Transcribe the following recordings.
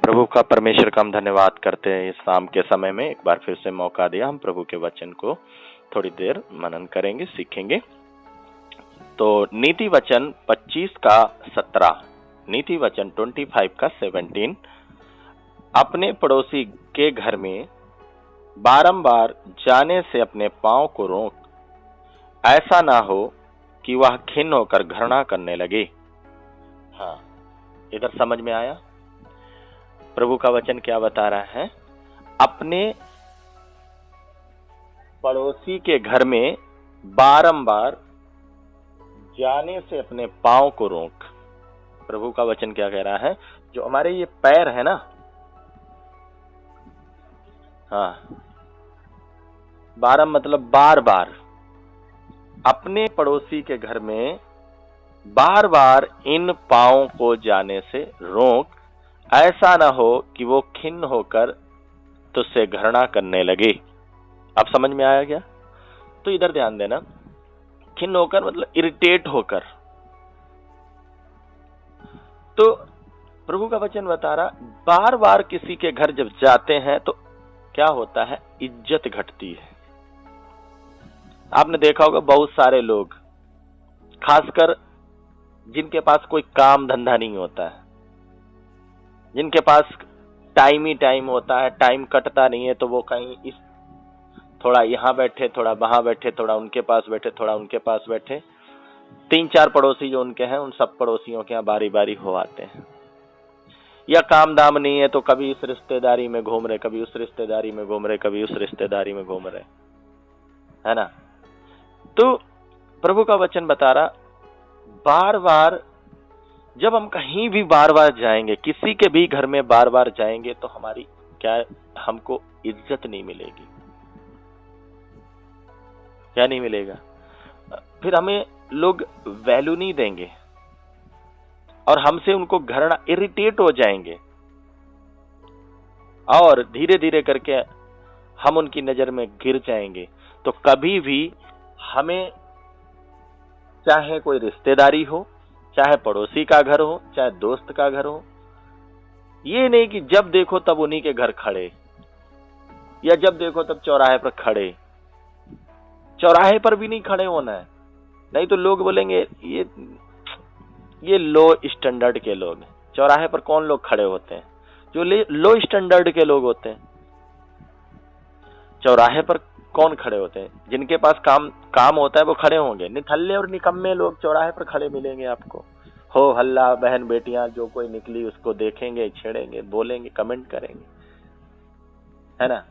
प्रभु का परमेश्वर का हम धन्यवाद करते हैं। इस शाम के समय में एक बार फिर से मौका दिया, हम प्रभु के वचन को थोड़ी देर मनन करेंगे, सीखेंगे। तो नीति वचन 25 का 17, नीति वचन 25 का 17, अपने पड़ोसी के घर में बारंबार जाने से अपने पांव को रोक, ऐसा ना हो कि वह खिन्न होकर घृणा करने लगे। हाँ, इधर समझ में आया प्रभु का वचन क्या बता रहा है? अपने पड़ोसी के घर में बारंबार जाने से अपने पांव को रोक। प्रभु का वचन क्या कह रहा है? जो हमारे ये पैर है ना, हाँ, मतलब बार बार अपने पड़ोसी के घर में बार बार इन पांव को जाने से रोक, ऐसा ना हो कि वो खिन्न होकर तुझसे घृणा करने लगे। अब समझ में आया क्या? तो इधर ध्यान देना, खिन्न होकर मतलब इरिटेट होकर। तो प्रभु का वचन बता रहा, बार बार किसी के घर जब जाते हैं तो क्या होता है? इज्जत घटती है। आपने देखा होगा बहुत सारे लोग, खासकर जिनके पास कोई काम धंधा नहीं होता है, जिनके पास टाइम ही टाइम होता है, टाइम कटता नहीं है, तो वो कहीं इस थोड़ा यहाँ बैठे, थोड़ा वहां बैठे, थोड़ा उनके पास बैठे, थोड़ा उनके पास बैठे। 3-4 पड़ोसी जो उनके हैं, उन सब पड़ोसियों के यहाँ बारी बारी हो आते हैं। या काम दाम नहीं है तो कभी इस रिश्तेदारी में घूम रहे, कभी उस रिश्तेदारी में घूम रहे, कभी उस रिश्तेदारी में घूम रहे, है ना? तो प्रभु का वचन बता रहा, बार बार जब हम कहीं भी बार बार जाएंगे, किसी के भी घर में बार बार जाएंगे, तो हमारी क्या, हमको इज्जत नहीं मिलेगी। क्या नहीं मिलेगा? फिर हमें लोग वैल्यू नहीं देंगे और हमसे उनको घृणा, इरिटेट हो जाएंगे और धीरे धीरे करके हम उनकी नजर में गिर जाएंगे। तो कभी भी हमें, चाहे कोई रिश्तेदारी हो, चाहे पड़ोसी का घर हो, चाहे दोस्त का घर हो, ये नहीं कि जब देखो तब उन्हीं के घर खड़े, या जब देखो तब चौराहे पर खड़े। चौराहे पर भी नहीं खड़े होना है, नहीं तो लोग बोलेंगे ये लो स्टैंडर्ड के लोग हैं। चौराहे पर कौन लोग खड़े होते हैं? जो लो स्टैंडर्ड के लोग होते हैं। चौराहे पर कौन खड़े होते हैं? जिनके पास काम होता है वो खड़े होंगे। निठल्ले और निकम्मे लोग चौराहे पर खड़े मिलेंगे आपको। हो हल्ला, बहन बेटियां जो कोई निकली उसको देखेंगे, छेड़ेंगे, बोलेंगे, कमेंट करेंगे, है ना?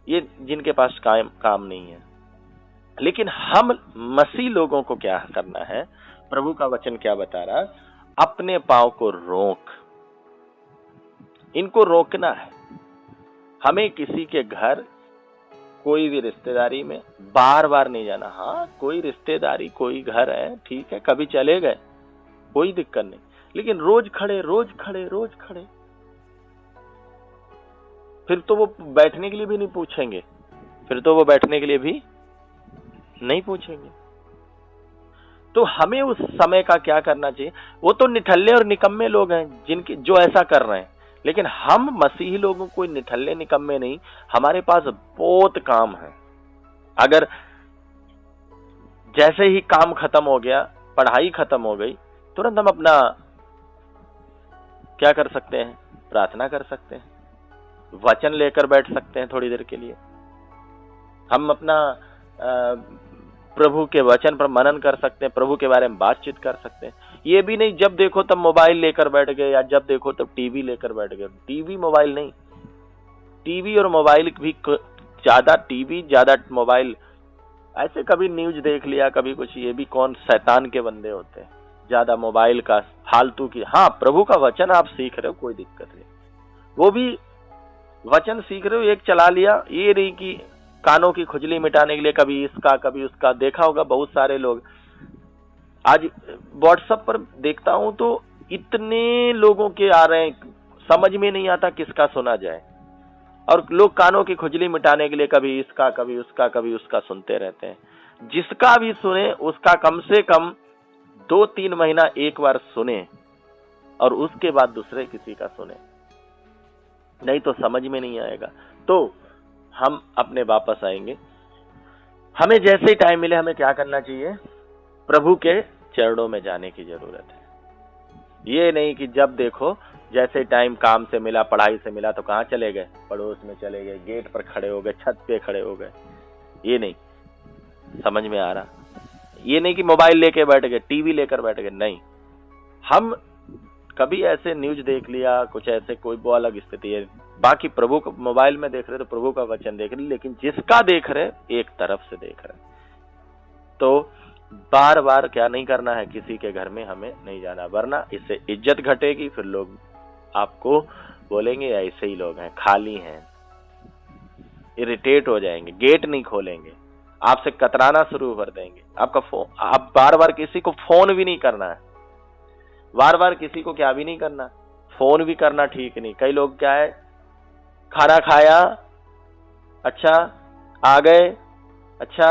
ये जिनके पास काम नहीं है। लेकिन हम मसीह लोगों को क्या करना है? प्रभु का वचन क्या बता रहा? अपने पांव को रोक, इनको रोकना है। हमें किसी के घर, कोई भी रिश्तेदारी में बार बार नहीं जाना। हाँ, कोई रिश्तेदारी, कोई घर है, ठीक है, कभी चले गए, कोई दिक्कत नहीं, लेकिन रोज खड़े, रोज खड़े, रोज खड़े, फिर तो वो बैठने के लिए भी नहीं पूछेंगे, फिर तो वो बैठने के लिए भी नहीं पूछेंगे। तो हमें उस समय का क्या करना चाहिए? वो तो निठल्ले और निकम्मे लोग हैं जो ऐसा कर रहे हैं, लेकिन हम मसीही लोगों को कोई निठल्ले निकम्मे नहीं। हमारे पास बहुत काम है। अगर जैसे ही काम खत्म हो गया, पढ़ाई खत्म हो गई, तुरंत हम अपना क्या कर सकते हैं? प्रार्थना कर सकते हैं, वचन लेकर बैठ सकते हैं थोड़ी देर के लिए। हम अपना प्रभु के वचन पर मनन कर सकते हैं, प्रभु के बारे में बातचीत कर सकते हैं। ये भी नहीं जब देखो तब मोबाइल लेकर बैठ गए, या जब देखो तब टीवी लेकर बैठ गए। टीवी मोबाइल नहीं, टीवी और मोबाइल भी ज्यादा, टीवी ज्यादा मोबाइल, ऐसे कभी न्यूज देख लिया, कभी कुछ, ये भी कौन शैतान के बंदे होते हैं, ज्यादा मोबाइल का फालतू की। हाँ, प्रभु का वचन आप सीख रहे हो, कोई दिक्कत नहीं, वो भी वचन सीख रहे हो, एक चला लिया, ये नहीं कि कानों की खुजली मिटाने के लिए कभी इसका कभी उसका। देखा होगा बहुत सारे लोग, आज व्हाट्सएप पर देखता हूं तो इतने लोगों के आ रहे हैं, समझ में नहीं आता किसका सुना जाए, और लोग कानों की खुजली मिटाने के लिए कभी इसका कभी उसका कभी उसका सुनते रहते हैं। जिसका भी सुने उसका कम से कम 2-3 महीना एक बार सुने, और उसके बाद दूसरे किसी का सुने। नहीं तो समझ में नहीं आएगा। तो हम अपने वापस आएंगे। हमें जैसे ही टाइम मिले हमें क्या करना चाहिए? प्रभु के चरणों में जाने की जरूरत है। ये नहीं कि जब देखो जैसे टाइम काम से मिला, पढ़ाई से मिला तो कहाँ चले गए? पड़ोस में चले गए, गेट पर खड़े हो गए, छत पे खड़े हो गए। ये नहीं समझ में आ रहा। ये नहीं कि मोबाइल लेके बैठ गए, टीवी लेकर बैठ गए, नहीं। हम कभी ऐसे न्यूज देख लिया, कुछ ऐसे कोई वो अलग स्थिति है। बाकी प्रभु को मोबाइल में देख रहे तो प्रभु का वचन देख रहे, लेकिन जिसका देख रहे एक तरफ से देख रहे। तो बार बार क्या नहीं करना है, किसी के घर में हमें नहीं जाना, वरना इससे इज्जत घटेगी। फिर लोग आपको बोलेंगे ऐसे ही लोग हैं, खाली हैं, इरिटेट हो जाएंगे, गेट नहीं खोलेंगे, आपसे कतराना शुरू कर देंगे। आपका फोन, आप बार बार किसी को फोन भी नहीं करना है, बार बार किसी को क्या भी नहीं करना, फोन भी करना ठीक नहीं। कई लोग क्या है, खाना खाया, अच्छा आ गए, अच्छा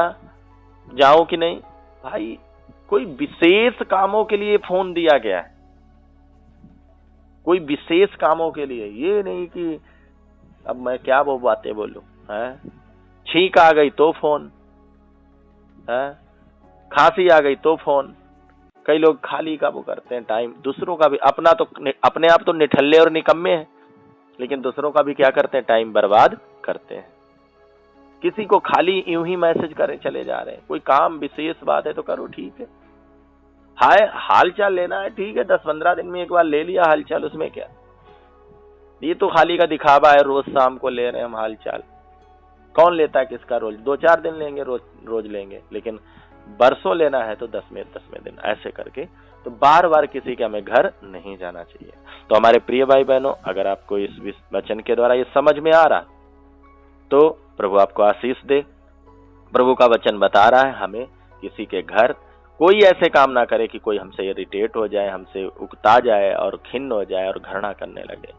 जाऊं कि नहीं? भाई कोई विशेष कामों के लिए फोन दिया गया है, कोई विशेष कामों के लिए। ये नहीं कि अब मैं क्या वो बातें बोलूं, है? छींक आ गई तो फोन है, खांसी आ गई तो फोन। कई लोग खाली का वो करते हैं टाइम, दूसरों का भी। अपना तो अपने आप तो निठल्ले और निकम्मे हैं, लेकिन दूसरों का भी क्या करते हैं? टाइम बर्बाद करते हैं। किसी को खाली यूं ही मैसेज करे चले जा रहे हैं। कोई काम विशेष बात है तो करो, ठीक है। हाय हाल चाल लेना है, ठीक है, 10-15 दिन में एक बार ले लिया हाल चाल, उसमें क्या? ये तो खाली का दिखावा है, रोज शाम को ले रहे हैं हम हाल चाल। कौन लेता है किसका रोज? 2-4 दिन लेंगे, रोज लेंगे, लेकिन बरसों लेना है तो 10वें दिन ऐसे करके। तो बार बार किसी के हमें घर नहीं जाना चाहिए। तो हमारे प्रिय भाई बहनों, अगर आपको इस वचन के द्वारा ये समझ में आ रहा तो प्रभु आपको आशीष दे। प्रभु का वचन बता रहा है हमें किसी के घर कोई ऐसे काम ना करे कि कोई हमसे इरिटेट हो जाए, हमसे उकता जाए और खिन्न हो जाए और घृणा करने लगे।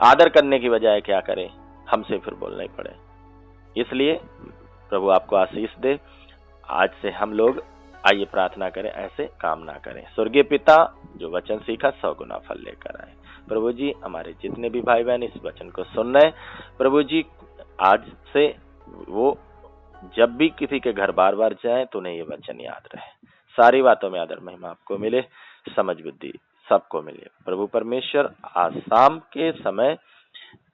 आदर करने की बजाय क्या करे, हमसे फिर बोलना ही पड़े। इसलिए प्रभु आपको आशीष दे। आज से हम लोग आइए प्रार्थना करें, ऐसे काम ना करें। स्वर्गीय पिता, जो वचन सीखा 100 गुना फल लेकर आए। प्रभु जी, हमारे जितने भी भाई बहन इस वचन को सुन रहे, प्रभु जी आज से वो जब भी किसी के घर बार बार जाए तो उन्हें ये वचन याद रहे। सारी बातों में आदर महिमा आपको मिले, समझ बुद्धि सबको मिले। प्रभु परमेश्वर, आज शाम के समय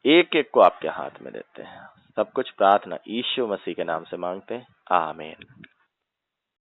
एक एक को आपके हाथ में देते हैं। सब कुछ प्रार्थना यीशु मसीह के नाम से मांगते हैं, आमीन।